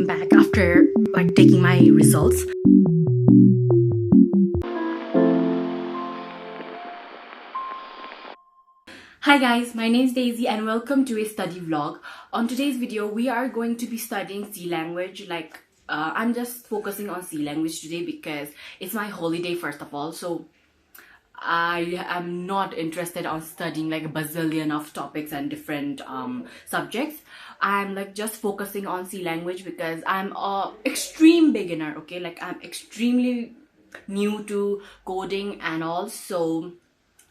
came back after taking my results. Hi guys, my name is Daisy and welcome to a study vlog. On today's video, we are going to be studying C language. I'm just focusing on C language today because it's my holiday first of all. So I am not interested on studying like a bazillion of topics and different subjects. I'm just focusing on C language because I'm a extreme beginner, okay? I'm extremely new to coding and all, so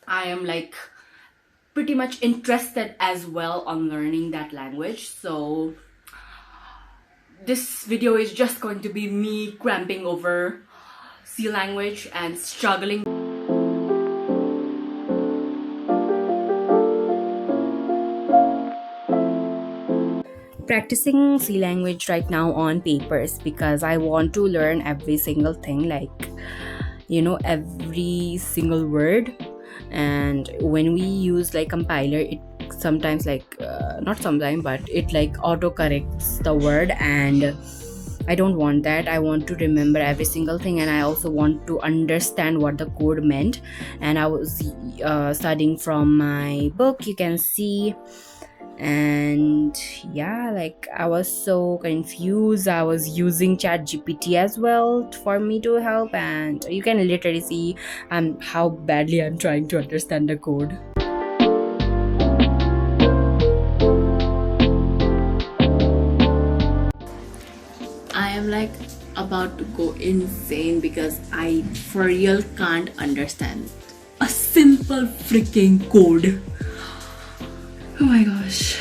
I am pretty much interested as well on learning that language. So this video is just going to be me cramping over C language and struggling. Practicing C language right now on papers because I want to learn every single thing, every single word. And when we use compiler, it sometimes not sometimes, but it auto corrects the word, and I don't want that. I want to remember every single thing, and I also want to understand what the code meant. And I was studying from my book, you can see. And yeah, I was so confused. I was using ChatGPT as well for me to help, and you can literally see how badly I'm trying to understand the code. I am about to go insane because I for real can't understand a simple freaking code. Oh my gosh.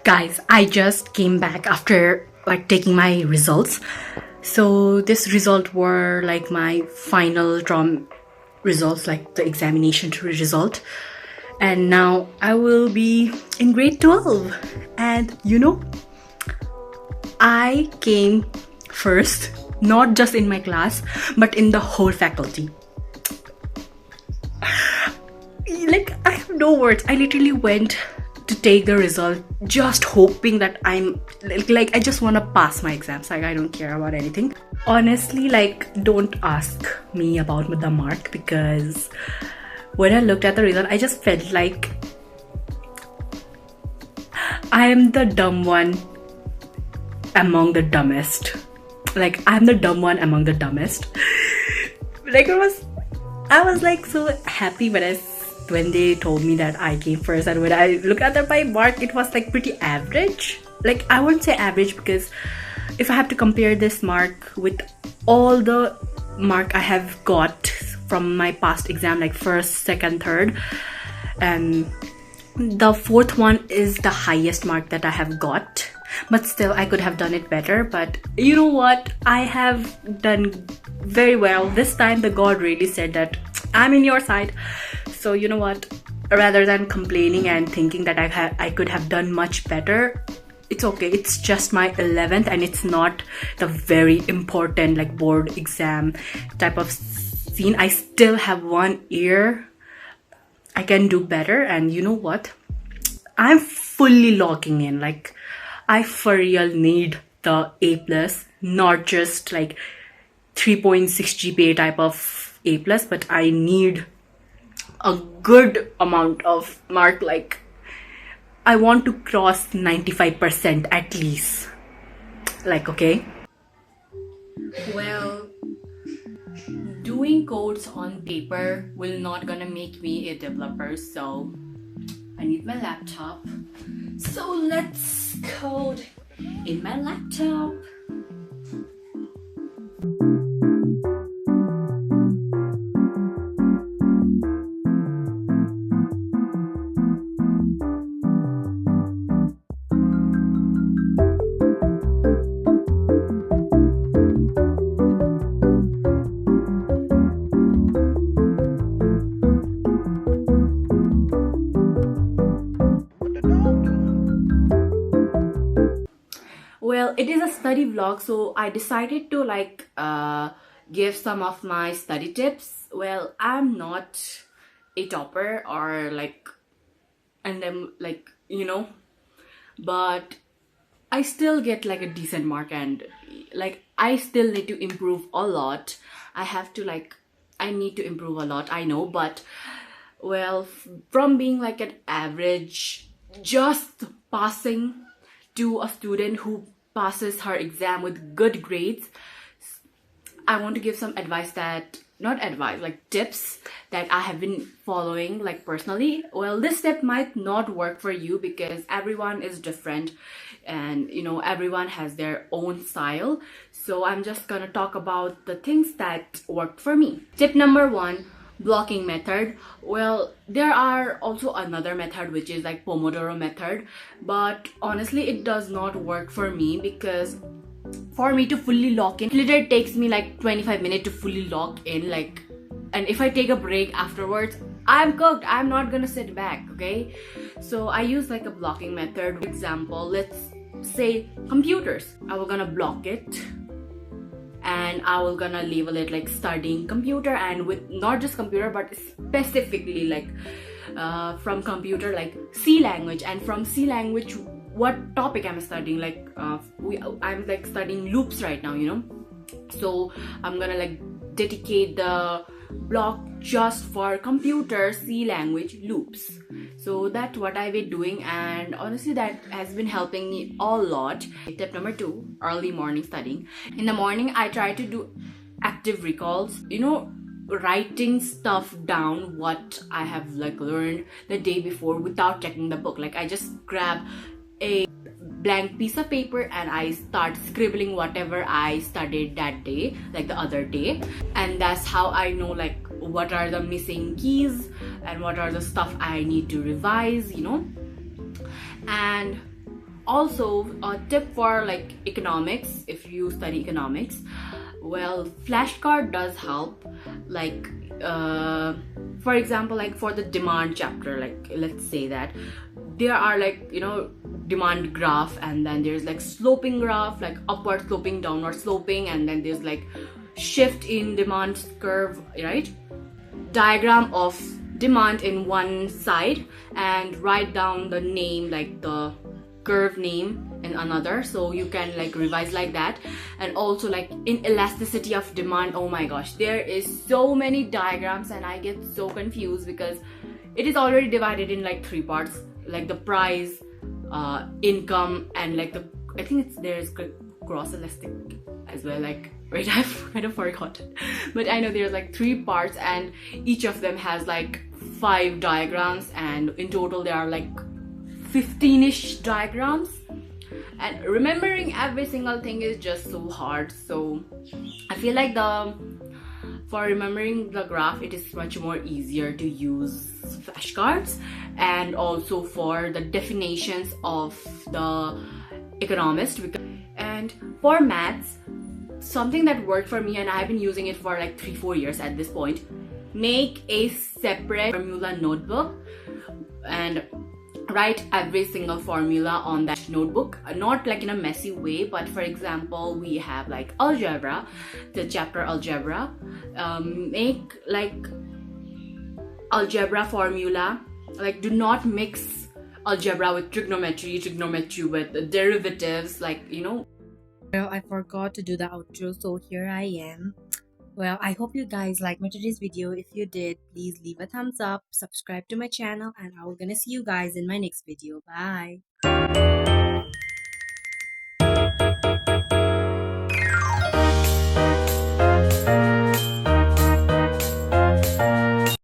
Guys, I just came back after taking my results. So this result were my final term results, the examination result. And now I will be in grade 12. And I came first, not just in my class, but in the whole faculty. I have no words. I literally went to take the result just hoping that I'm I just want to pass my exams. I don't care about anything. Honestly, don't ask me about the mark, because when I looked at the result, I just felt like I am the dumb one among the dumbest. I'm the dumb one among the dumbest. I was so happy when they told me that I came first, and when I looked at my mark, it was pretty average. I wouldn't say average, because if I have to compare this mark with all the mark I have got from my past exam, first, second, third, and the fourth one is the highest mark that I have got. But still, I could have done it better. But you know what? I have done very well. This time, the God really said that I'm in your side. So you know what? Rather than complaining and thinking that I could have done much better, it's okay. It's just my 11th, and it's not the very important board exam type of scene. I still have 1 year. I can do better, and you know what? I'm fully locking in. I for real need the A+, not just 3.6 GPA type of A+, but I need a good amount of mark. I want to cross 95% at least. Okay. Well, doing codes on paper will not gonna make me a developer, so I need my laptop. So let's code in my laptop. it is a study vlog, so I decided to like give some of my study tips. Well, I'm not a topper or like, and I'm like, but I still get like a decent mark, and like I still need to improve a lot. I have to like, I need to improve a lot, I know, but well, from being like an average, just passing, to a student who passes her exam with good grades, I want to give some advice that, not advice, like tips that I have been following like personally. Well, this step might not work for you because everyone is different, and everyone has their own style. So I'm just gonna talk about the things that worked for me. Tip number one, blocking method. Well, there are also another method which is like Pomodoro method, but honestly it does not work for me because for me to fully lock in, literally takes me like 25 minutes to fully lock in, like, and if I take a break afterwards, I'm cooked. I'm not gonna sit back, okay? So I use like a blocking method. For example, let's say computers. I was gonna block it and I was gonna label it like studying computer, and with not just computer but specifically like from computer like C language, and from C language what topic I'm studying, like I'm like studying loops right now, so I'm gonna like dedicate the block just for computer C language loops. So that's what I've been doing, and honestly that has been helping me a lot. Tip number two, early morning studying. In the morning I try to do active recalls, writing stuff down what I have like learned the day before without checking the book. Like I just grab a blank piece of paper and I start scribbling whatever I studied that day, like the other day, and that's how I know like what are the missing keys and what are the stuff I need to revise, And also a tip for like economics, if you study economics, well, flashcard does help. Like for example, like for the demand chapter, like let's say that there are like demand graph, and then there's like sloping graph, like upward sloping, downward sloping, and then there's like shift in demand curve, right? Diagram of demand in one side and write down the name, like the curve name in another, so you can like revise like that. And also like in elasticity of demand, oh my gosh, there is so many diagrams and I get so confused because it is already divided in like three parts, like the price, income, and like I think there's gross elastic as well. Like wait, I've kind of forgotten, but I know there's like three parts and each of them has like 5 diagrams, and in total there are like 15-ish diagrams, and remembering every single thing is just so hard. So I feel like for remembering the graph, it is much more easier to use flashcards, and also for the definitions of the economist. And for maths, something that worked for me, and I've been using it for like 3-4 years at this point, make a separate formula notebook and write every single formula on that notebook, not like in a messy way, but for example we have like algebra, the chapter algebra, make like algebra formula, like do not mix algebra with trigonometry with derivatives, like Well, I forgot to do the outro, so here I am. Well, I hope you guys liked my today's video. If you did, please leave a thumbs up, subscribe to my channel, and I'm gonna see you guys in my next video. Bye!